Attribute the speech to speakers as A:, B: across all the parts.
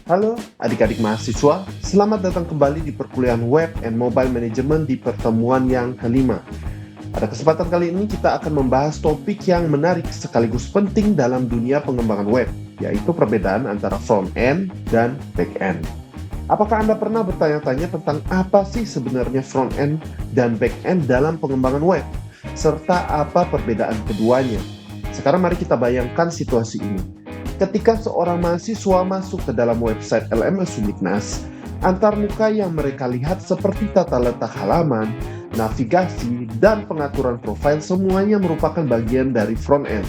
A: Halo adik-adik mahasiswa, selamat datang kembali di perkuliahan Web and Mobile Management di pertemuan yang kelima. Pada kesempatan kali ini kita akan membahas topik yang menarik sekaligus penting dalam dunia pengembangan web, yaitu perbedaan antara front-end dan back-end. Apakah Anda pernah bertanya-tanya tentang apa sih sebenarnya front-end dan back-end dalam pengembangan web, serta apa perbedaan keduanya? Sekarang mari kita bayangkan situasi ini. Ketika seorang mahasiswa masuk ke dalam website LMS Uniknas, antarmuka yang mereka lihat seperti tata letak halaman, navigasi, dan pengaturan profil semuanya merupakan bagian dari front-end.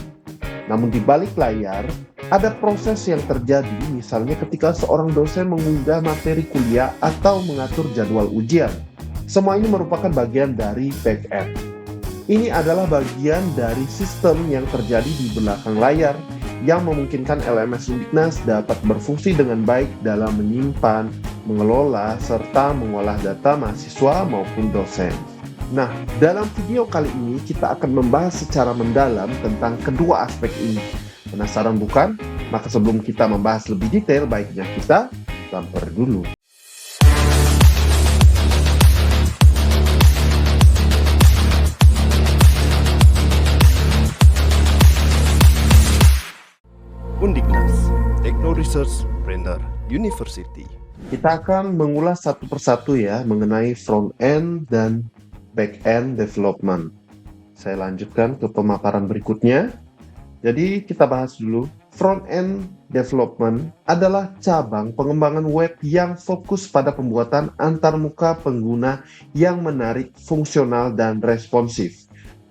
A: Namun di balik layar, ada proses yang terjadi, misalnya ketika seorang dosen mengunggah materi kuliah atau mengatur jadwal ujian. Semua ini merupakan bagian dari back-end. Ini adalah bagian dari sistem yang terjadi di belakang layar, yang memungkinkan LMS Uniknas dapat berfungsi dengan baik dalam menyimpan, mengelola, serta mengolah data mahasiswa maupun dosen. Nah, dalam video kali ini kita akan membahas secara mendalam tentang kedua aspek ini. Penasaran bukan? Maka sebelum kita membahas lebih detail, baiknya kita bumper dulu.
B: Undiknas, Techno Research Partner University.
A: Kita akan mengulas satu persatu ya mengenai front-end dan back-end development. Saya lanjutkan ke pemaparan berikutnya. Jadi kita bahas dulu. Front-end development adalah cabang pengembangan web yang fokus pada pembuatan antarmuka pengguna yang menarik, fungsional, dan responsif.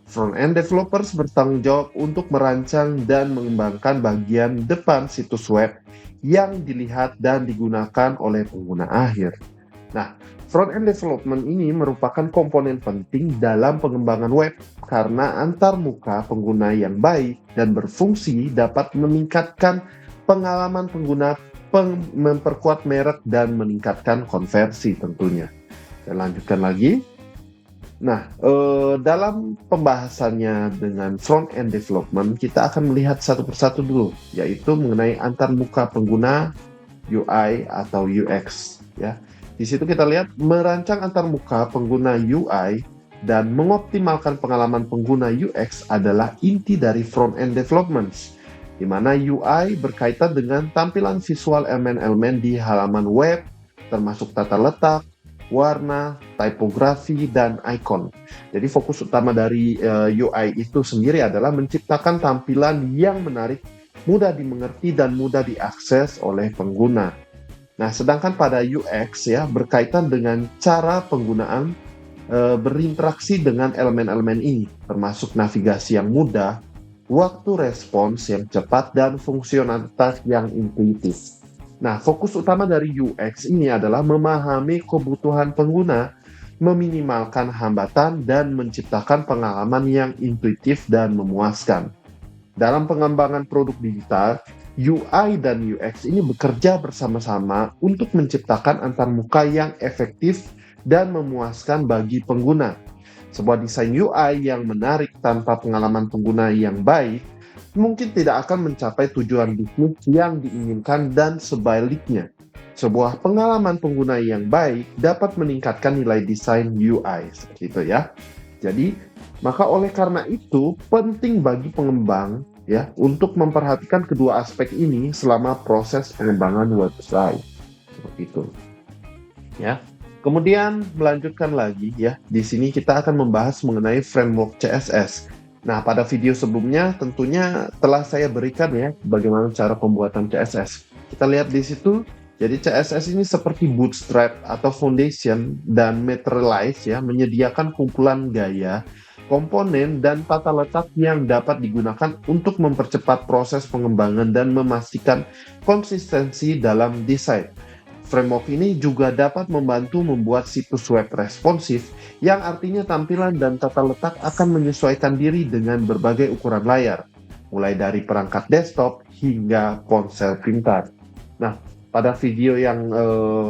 A: Front-end developers bertanggung jawab untuk merancang dan mengembangkan bagian depan situs web yang dilihat dan digunakan oleh pengguna akhir. Nah, front-end development ini merupakan komponen penting dalam pengembangan web karena antarmuka pengguna yang baik dan berfungsi dapat meningkatkan pengalaman pengguna, memperkuat merek, dan meningkatkan konversi tentunya. Saya lanjutkan lagi. Nah, dalam pembahasannya dengan front-end development, kita akan melihat satu persatu dulu, yaitu mengenai antarmuka pengguna UI atau UX. Ya, di situ kita lihat merancang antarmuka pengguna UI dan mengoptimalkan pengalaman pengguna UX adalah inti dari front-end development, di mana UI berkaitan dengan tampilan visual elemen-elemen di halaman web, termasuk tata letak, warna, tipografi, dan icon. Jadi fokus utama dari UI itu sendiri adalah menciptakan tampilan yang menarik, mudah dimengerti, dan mudah diakses oleh pengguna. Nah, sedangkan pada UX ya berkaitan dengan cara penggunaan berinteraksi dengan elemen-elemen ini, termasuk navigasi yang mudah, waktu respons yang cepat, dan fungsionalitas yang intuitif. Nah, fokus utama dari UX ini adalah memahami kebutuhan pengguna, meminimalkan hambatan, dan menciptakan pengalaman yang intuitif dan memuaskan. Dalam pengembangan produk digital, UI dan UX ini bekerja bersama-sama untuk menciptakan antarmuka yang efektif dan memuaskan bagi pengguna. Sebuah desain UI yang menarik tanpa pengalaman pengguna yang baik mungkin tidak akan mencapai tujuan bisnis yang diinginkan, dan sebaliknya. Sebuah pengalaman pengguna yang baik dapat meningkatkan nilai desain UI, seperti itu ya. Jadi, maka oleh karena itu penting bagi pengembang ya untuk memperhatikan kedua aspek ini selama proses pengembangan website. Seperti itu. Ya. Kemudian melanjutkan lagi ya. Di sini kita akan membahas mengenai framework CSS. Nah, pada video sebelumnya tentunya telah saya berikan ya bagaimana cara pembuatan CSS. Kita lihat di situ. Jadi CSS ini seperti Bootstrap atau Foundation dan Materialize ya, menyediakan kumpulan gaya, komponen, dan tata letak yang dapat digunakan untuk mempercepat proses pengembangan dan memastikan konsistensi dalam desain. Framework ini juga dapat membantu membuat situs web responsif, yang artinya tampilan dan tata letak akan menyesuaikan diri dengan berbagai ukuran layar, mulai dari perangkat desktop hingga ponsel pintar. Nah, pada video yang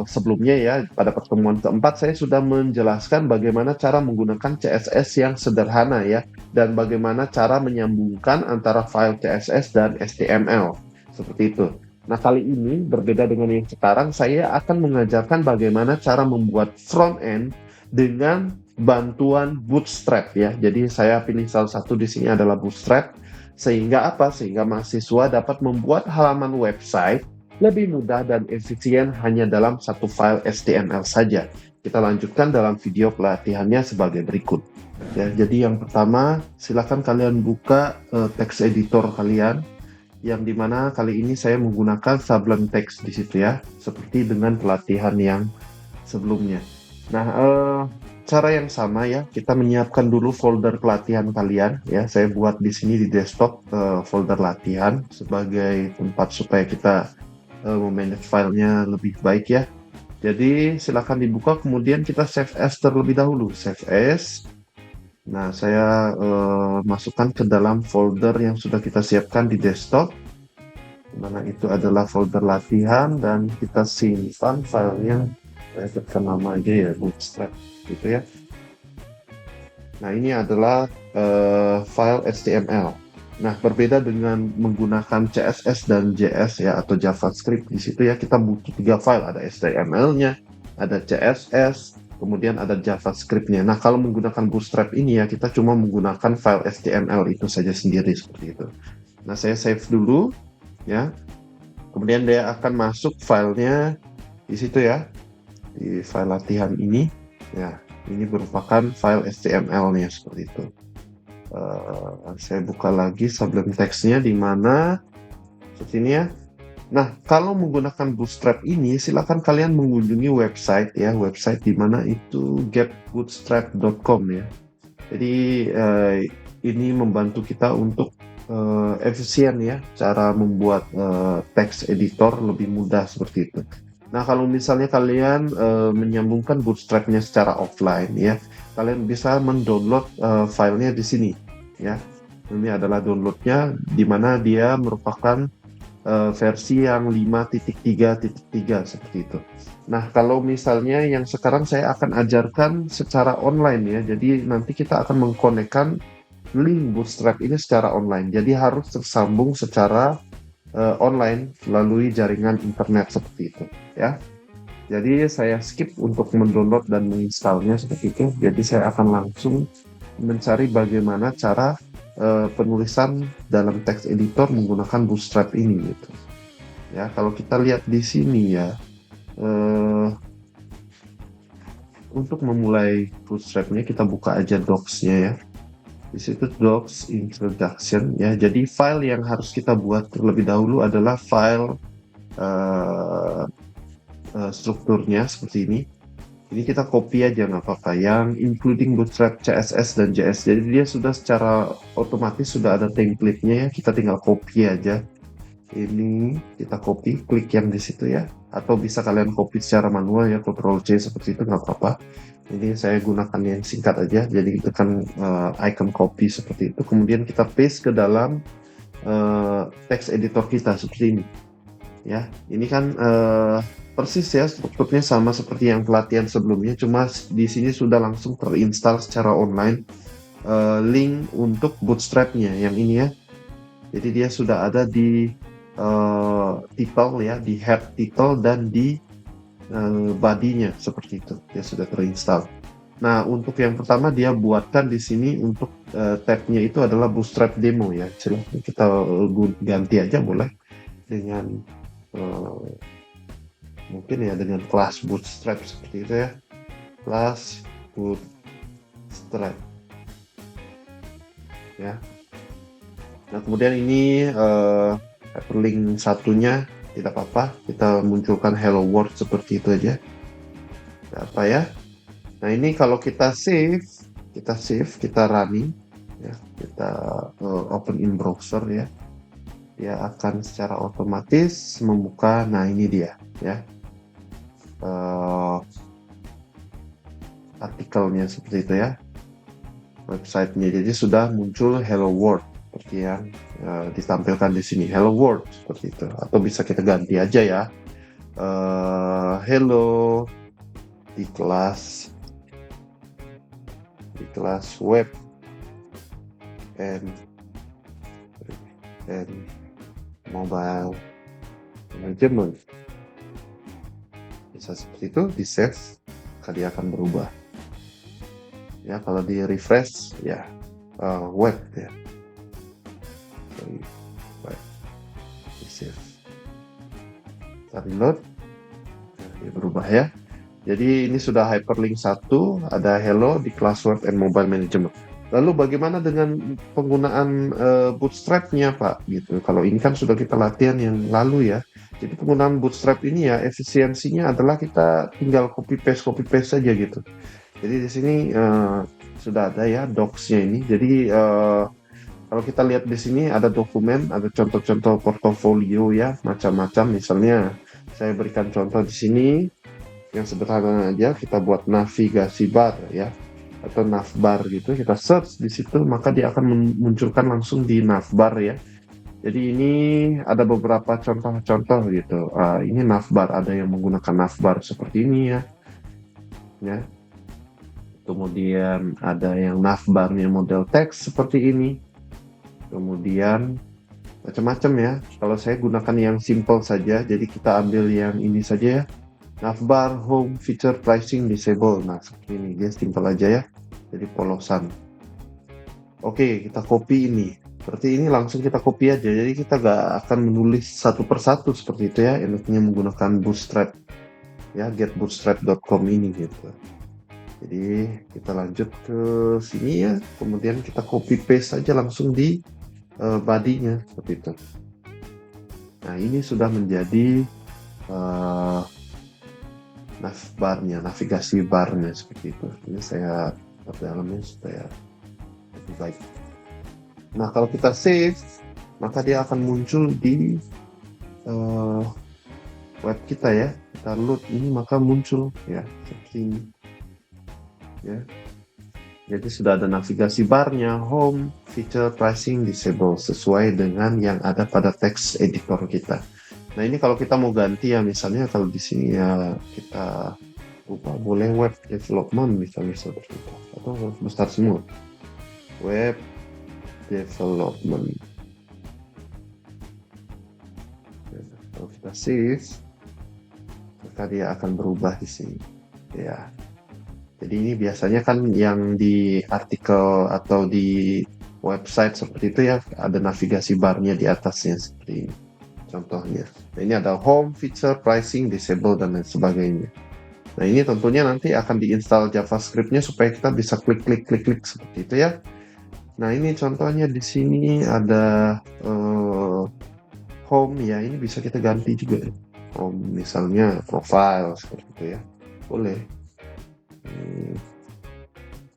A: sebelumnya ya, pada pertemuan keempat saya sudah menjelaskan bagaimana cara menggunakan CSS yang sederhana ya, dan bagaimana cara menyambungkan antara file CSS dan HTML. Seperti itu. Nah, kali ini berbeda dengan yang sekarang, saya akan mengajarkan bagaimana cara membuat front end dengan bantuan Bootstrap ya. Jadi saya pilih salah satu di sini adalah Bootstrap, sehingga apa? Sehingga mahasiswa dapat membuat halaman website lebih mudah dan efisien hanya dalam satu file HTML saja. Kita lanjutkan dalam video pelatihannya sebagai berikut. Ya, jadi yang pertama, silakan kalian buka text editor kalian, yang dimana kali ini saya menggunakan Sublime Text di situ ya, seperti dengan pelatihan yang sebelumnya. Nah, cara yang sama ya, kita menyiapkan dulu folder pelatihan kalian ya. Saya buat di sini di desktop folder latihan sebagai tempat supaya kita memanage filenya lebih baik ya. Jadi silakan dibuka, kemudian kita save as terlebih dahulu, save as. Nah, saya masukkan ke dalam folder yang sudah kita siapkan di desktop, mana itu adalah folder latihan, dan kita simpan filenya. Saya tekan nama aja ya, Bootstrap gitu ya. Nah, ini adalah file HTML. Nah, berbeda dengan menggunakan CSS dan JS ya, atau JavaScript. Di situ ya kita butuh 3 file, ada HTML-nya, ada CSS, kemudian ada JavaScript-nya. Nah, kalau menggunakan Bootstrap ini ya, kita cuma menggunakan file HTML itu saja sendiri seperti itu. Nah, saya save dulu ya. Kemudian dia akan masuk filenya di situ ya, di file latihan ini. Ya, ini merupakan file HTML-nya seperti itu. Saya buka lagi Sublime Text-nya di mana seperti ini ya. Nah, kalau menggunakan Bootstrap ini, silakan kalian mengunjungi website ya, website di mana itu getbootstrap.com ya. Jadi ini membantu kita untuk efisien ya, cara membuat text editor lebih mudah seperti itu. Nah, kalau misalnya kalian menyambungkan Bootstrap-nya secara offline ya, kalian bisa mendownload filenya di sini ya. Ini adalah downloadnya, di mana dia merupakan versi yang 5.3.3 seperti itu. Nah, kalau misalnya yang sekarang saya akan ajarkan secara online ya, jadi nanti kita akan mengkonekkan link Bootstrap ini secara online. Jadi harus tersambung secara online melalui jaringan internet seperti itu ya. Jadi saya skip untuk mendownload dan menginstalnya seperti itu. Jadi saya akan langsung mencari bagaimana cara penulisan dalam text editor menggunakan Bootstrap ini gitu. Ya, kalau kita lihat di sini ya, untuk memulai Bootstrap-nya kita buka aja docs-nya ya. Di situ docs introduction ya. Jadi file yang harus kita buat terlebih dahulu adalah file strukturnya seperti ini. Ini kita copy aja nggak apa-apa, yang including Bootstrap CSS dan JS. Jadi dia sudah secara otomatis sudah ada template-nya ya, kita tinggal copy aja. Ini kita copy, klik yang di situ ya, atau bisa kalian copy secara manual ya, Ctrl C seperti itu nggak apa-apa. Ini saya gunakan yang singkat aja, jadi tekan icon copy seperti itu, kemudian kita paste ke dalam text editor kita seperti ini ya. Ini kan persis ya, strukturnya sama seperti yang pelatihan sebelumnya, cuma di sini sudah langsung terinstall secara online link untuk Bootstrap-nya yang ini ya. Jadi dia sudah ada di title ya, di head title dan di body-nya seperti itu. Dia sudah terinstall. Nah, untuk yang pertama dia buatkan di sini untuk tab-nya itu adalah Bootstrap demo ya. Silahkan kita ganti aja boleh dengan mungkin ya dengan kelas Bootstrap seperti itu ya, kelas Bootstrap ya. Nah, kemudian ini hyperlink satunya tidak apa-apa, kita munculkan hello world seperti itu aja, tidak apa ya. Nah, ini kalau kita save, kita running ya, kita open in browser ya, dia akan secara otomatis membuka. Nah, ini dia ya, artikelnya seperti itu ya, websitenya. Jadi sudah muncul hello world seperti yang ditampilkan di sini, hello world seperti itu. Atau bisa kita ganti aja ya, hello di kelas web and mobile management. Bisa seperti itu, di save, maka dia akan berubah. Ya, kalau di refresh, ya web ya. Sorry, web. Di save. Kita reload, nah, dia berubah ya. Jadi ini sudah hyperlink 1, ada hello di class web and mobile management. Lalu bagaimana dengan penggunaan bootstrap-nya Pak? Gitu. Kalau ini kan sudah kita latihan yang lalu ya. Jadi penggunaan bootstrap ini ya efisiensinya adalah kita tinggal copy paste saja gitu. Jadi di sini sudah ada ya docs-nya ini. Jadi kalau kita lihat di sini ada dokumen, ada contoh-contoh portofolio ya, macam-macam. Misalnya saya berikan contoh di sini yang sederhana aja, kita buat navigasi bar ya, atau navbar gitu. Kita search di situ, maka dia akan munculkan langsung di navbar ya. Jadi ini ada beberapa contoh-contoh gitu. Ini navbar, ada yang menggunakan navbar seperti ini ya. Kemudian ada yang navbarnya model teks seperti ini. Kemudian macam-macam ya. Kalau saya gunakan yang simple saja, jadi kita ambil yang ini saja ya. Navbar home feature pricing disable. Nah seperti ini, dia simple aja ya. Jadi polosan. Oke, kita copy ini. Seperti ini langsung kita copy aja. Jadi kita gak akan menulis satu persatu seperti itu ya. Enaknya menggunakan bootstrap ya, getbootstrap.com ini gitu. Jadi kita lanjut ke sini ya. Kemudian kita copy paste saja langsung di body-nya seperti itu. Nah ini sudah menjadi navbarnya, navigasi barnya seperti itu. Ini saya perdalamnya supaya lebih baik. Nah kalau kita save, maka dia akan muncul di web kita ya. Kita load ini maka muncul ya seperti ini ya. Jadi sudah ada navigasi barnya, home, feature, pricing, disable sesuai dengan yang ada pada text editor kita. Nah ini kalau kita mau ganti ya, misalnya kalau di sini ya kita ubah, boleh web development misalnya seperti itu, atau besar semua web development. Kalau kita save, maka dia akan berubah di sini ya. Jadi ini biasanya kan yang di artikel atau di website seperti itu ya, ada navigasi barnya di atasnya seperti ini contohnya. Nah ini ada home, feature, pricing, disable, dan lain sebagainya. Nah ini tentunya nanti akan diinstal JavaScript-nya supaya kita bisa klik seperti itu ya. Nah ini contohnya di sini ada home ya, ini bisa kita ganti juga. Home misalnya profile seperti itu ya, boleh.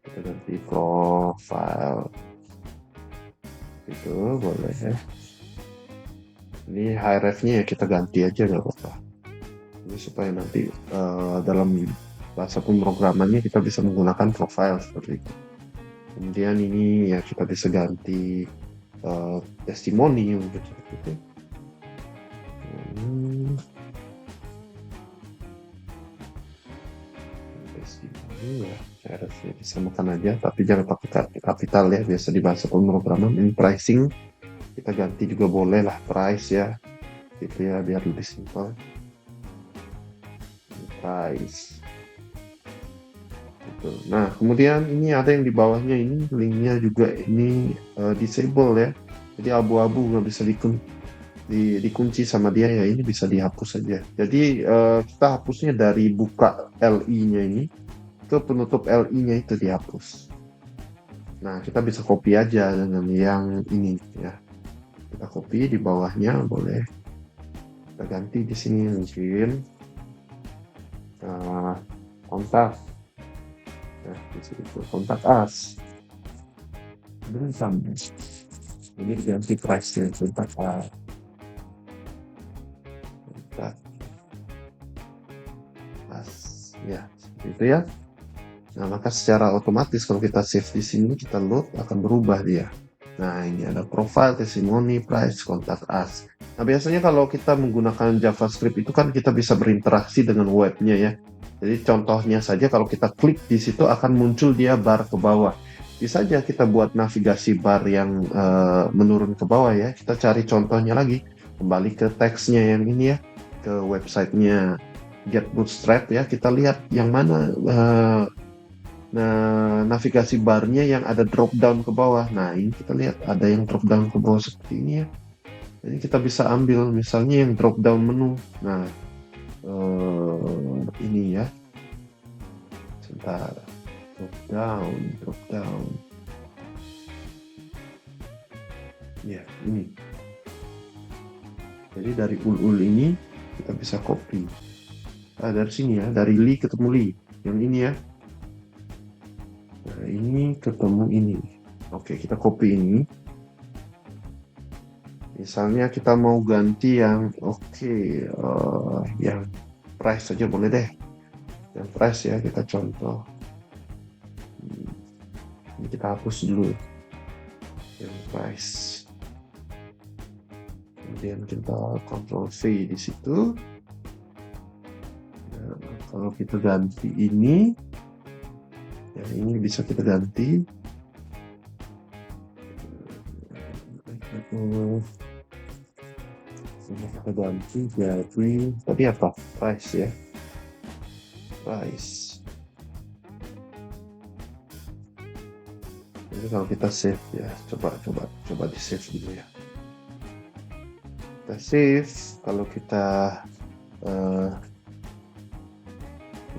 A: Kita ganti profile itu boleh ya. Ini href-nya ya kita ganti aja nggak apa-apa. Ini supaya nanti dalam bahasa pemrogramannya kita bisa menggunakan profile seperti itu. Kemudian ini ya kita bisa ganti testimoni untuk seperti itu. Testimoni ya, href-nya disamakan aja, tapi jangan pakai kapital ya, biasa di bahasa pemrograman. Ini pricing kita ganti juga boleh lah, price ya gitu ya, biar lebih simpel. Price gitu. Nah kemudian ini ada yang di bawahnya, ini linknya juga ini disable ya, jadi abu-abu nggak bisa dikunci sama dia ya, ini bisa dihapus saja. Jadi kita hapusnya dari buka LI-nya ini ke penutup LI-nya itu dihapus. Nah kita bisa copy aja dengan yang ini ya. Kita copy di bawahnya boleh. Kita ganti di sini mungkin kontak. Nah, di situ kontak us. Ini ganti price-nya kontak us. Kontak us. Ya, seperti itu ya. Nah, maka secara otomatis kalau kita save di sini, kita load, akan berubah dia. Nah, ini ada profile, testimoni, price, contact us. Nah, biasanya kalau kita menggunakan JavaScript itu kan kita bisa berinteraksi dengan webnya ya. Jadi contohnya saja kalau kita klik di situ akan muncul dia bar ke bawah. Bisa saja kita buat navigasi bar yang menurun ke bawah ya. Kita cari contohnya lagi. Kembali ke teksnya yang ini ya. ke websitenya Get Bootstrap ya, kita lihat yang mana navigasi barnya yang ada drop down ke bawah. Nah, ini kita lihat ada yang drop down ke bawah seperti ini ya. Jadi kita bisa ambil misalnya yang drop down menu. Nah, ini ya. Sebentar. Drop down. Ya, ini. Jadi dari ul ini kita bisa copy. Dari sini ya, dari Li ketemu Li. Yang ini ya. Nah, ini ketemu ini. Oke, kita copy ini. Misalnya kita mau ganti yang yang price saja boleh deh. Yang price ya, kita contoh. Ini kita hapus dulu. Yang price. Kemudian kita Ctrl V di situ. Nah, kalau kita ganti ini, ya ini bisa kita ganti. Ini kita ganti jadi tadi apa? Price ya. Price. Jadi kalau kita save ya, coba di save dulu ya. Kita save, kalau kita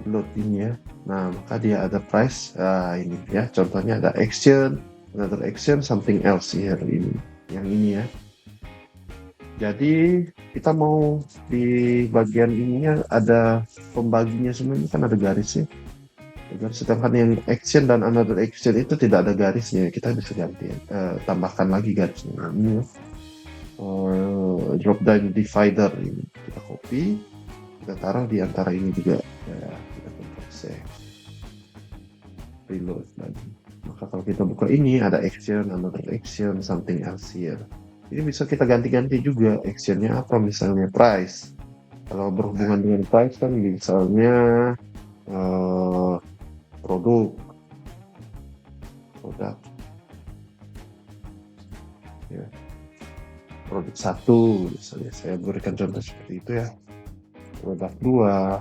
A: load ini ya, nah maka dia ada price. Ini ya, contohnya ada action, another action, something else here, ini yang ini ya. Jadi kita mau di bagian ininya ada pembaginya semua, ini kan ada garisnya. Sedangkan yang action dan another action itu tidak ada garisnya, kita bisa ganti tambahkan lagi garisnya. Nah, ini ya. Drop down divider ini kita copy, kita taruh di antara ini juga ya, kita save, reload lagi. Maka kalau kita buka ini ada action, another action, something else here. Ini bisa kita ganti-ganti juga actionnya apa, misalnya price. Kalau berhubungan dengan price kan misalnya produk ya, produk 1 misalnya, saya berikan contoh seperti itu ya, produk 2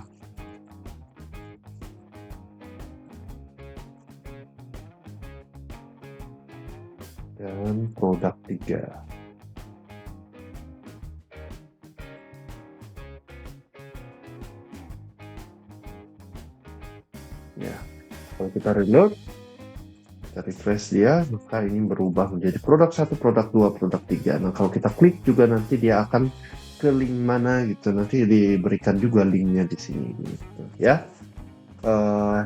A: dan produk 3. Ya, kalau kita reload, kita refresh dia, maka ini berubah menjadi produk 1, produk 2, produk 3. Nah, kalau kita klik juga nanti dia akan ke link mana gitu, nanti diberikan juga linknya di sini gitu ya.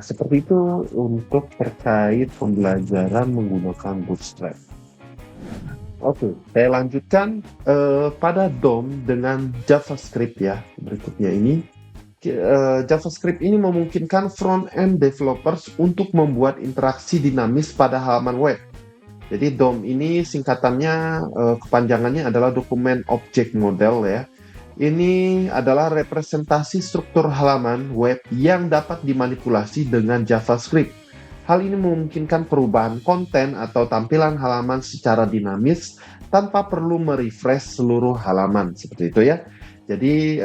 A: Seperti itu untuk terkait pembelajaran menggunakan Bootstrap. Oke, saya lanjutkan pada DOM dengan JavaScript ya. Berikutnya ini JavaScript ini memungkinkan front-end developers untuk membuat interaksi dinamis pada halaman web. Jadi DOM ini singkatannya, kepanjangannya adalah Document Object Model ya. Ini adalah representasi struktur halaman web yang dapat dimanipulasi dengan JavaScript. Hal ini memungkinkan perubahan konten atau tampilan halaman secara dinamis tanpa perlu merefresh seluruh halaman, seperti itu ya. Jadi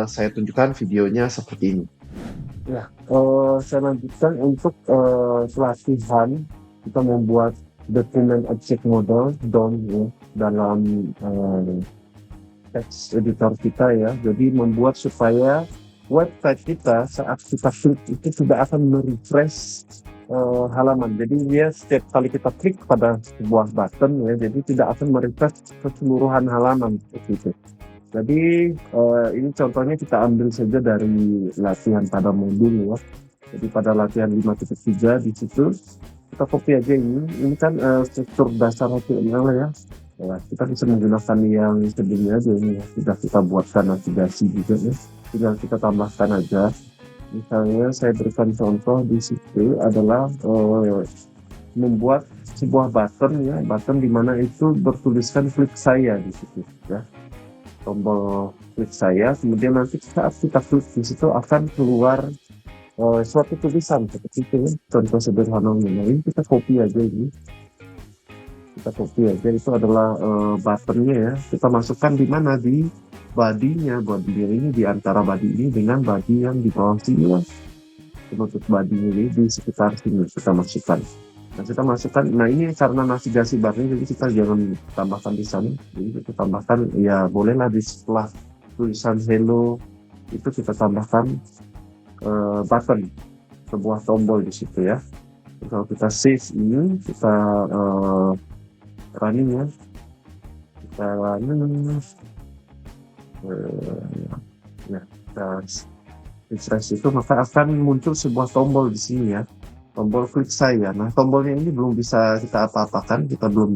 A: saya tunjukkan videonya seperti ini. Ya, saya lanjutkan untuk pelatihan kita membuat Document Object Model DOM ya, dalam text editor kita ya. Jadi membuat supaya website kita saat kita klik itu tidak akan merefresh halaman. Jadi dia setiap kali kita klik pada sebuah button ya, jadi tidak akan merefresh keseluruhan halaman seperti itu. Jadi ini contohnya kita ambil saja dari latihan pada modul ya. Jadi pada latihan 5.3 di situ kita copy aja ini. Ini kan struktur dasar HTML ya. Kita bisa menggunakan yang sebelumnya aja ini ya. Sudah kita buatkan navigasi juga ya. Tinggal kita tambahkan aja. Misalnya saya berikan contoh di situ adalah membuat sebuah button ya, button di mana itu bertuliskan klik saya di situ ya. Tombol klik saya, kemudian nanti saat kita klik di situ akan keluar suatu tulisan seperti itu. Contoh sederhananya, ini kita copy aja ini. Kita copy aja, itu adalah buttonnya ya. Kita masukkan di mana, di body ini di antara body ini dengan body yang di bawah sini mas. Untuk body ini di sekitar sini kita masukkan. Nah ini karena navigasi barnya, jadi kita jangan tambahkan di sana. Jadi kita tambahkan, ya bolehlah di setelah tulisan hello itu kita tambahkan button, sebuah tombol di situ ya. Kalau kita save ini, kita running ya, kita running, ya kita refresh itu, maka akan muncul sebuah tombol di sini ya, tombol klik saya. Nah tombolnya ini belum bisa kita apa-apakan, kita belum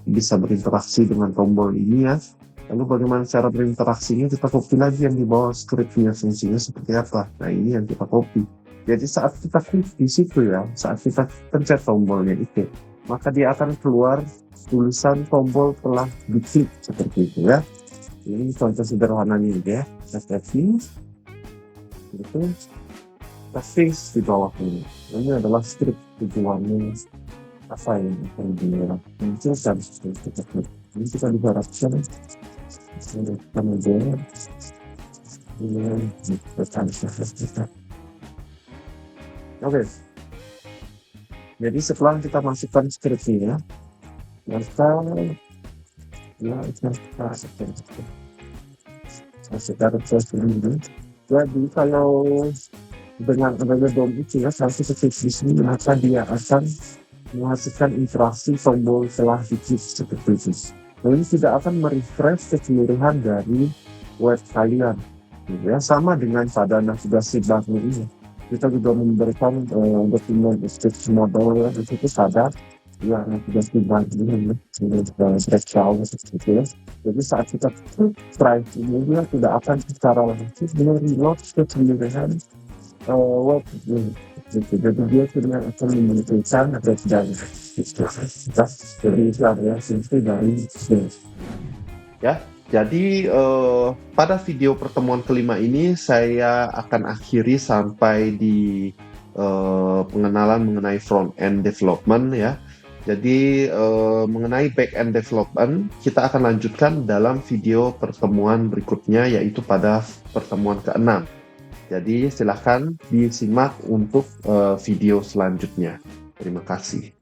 A: bisa berinteraksi dengan tombol ini ya. Lalu bagaimana cara berinteraksinya? Kita copy lagi yang di bawah scriptnya, fungsinya seperti apa. Nah ini yang kita copy. Jadi saat kita klik di situ ya, saat kita pencet tombolnya itu, maka dia akan keluar tulisan tombol telah diklik seperti itu ya. Ini contoh sederhananya ya. Kita fix, gitu. Kita fix di bawah ini. Ini adalah script tujuannya apa yang akan dimunculkan seperti itu. Ini kita diharapkan kemudian dengan kita. Oke. Jadi setelah kita masukkan scriptnya, maka ya kita refresh dulu. Jadi kalau dengan adanya DOM itu ya, satu ketik di sini, maka dia akan menghasilkan interaksi tombol telah diklik seperti itu. Nah, ini tidak akan merefresh keseluruhan dari web kalian. Ya, sama dengan pada navigasi bar ini. Kita juga memberikan dokumen description model ya, di situ ada yang navigasi bar ini seperti itu ya. Jadi saat kita try ini, dia tidak akan secara langsung mereload keseluruhan web ini. Jadi dia tidak akan memunculkan atau tidak. Jadi itu adalah fungsi dari ya. Jadi pada video pertemuan kelima ini saya akan akhiri sampai di pengenalan mengenai front end development ya. Jadi mengenai back end development kita akan lanjutkan dalam video pertemuan berikutnya, yaitu pada pertemuan ke-6. Jadi silahkan disimak untuk video selanjutnya. Terima kasih.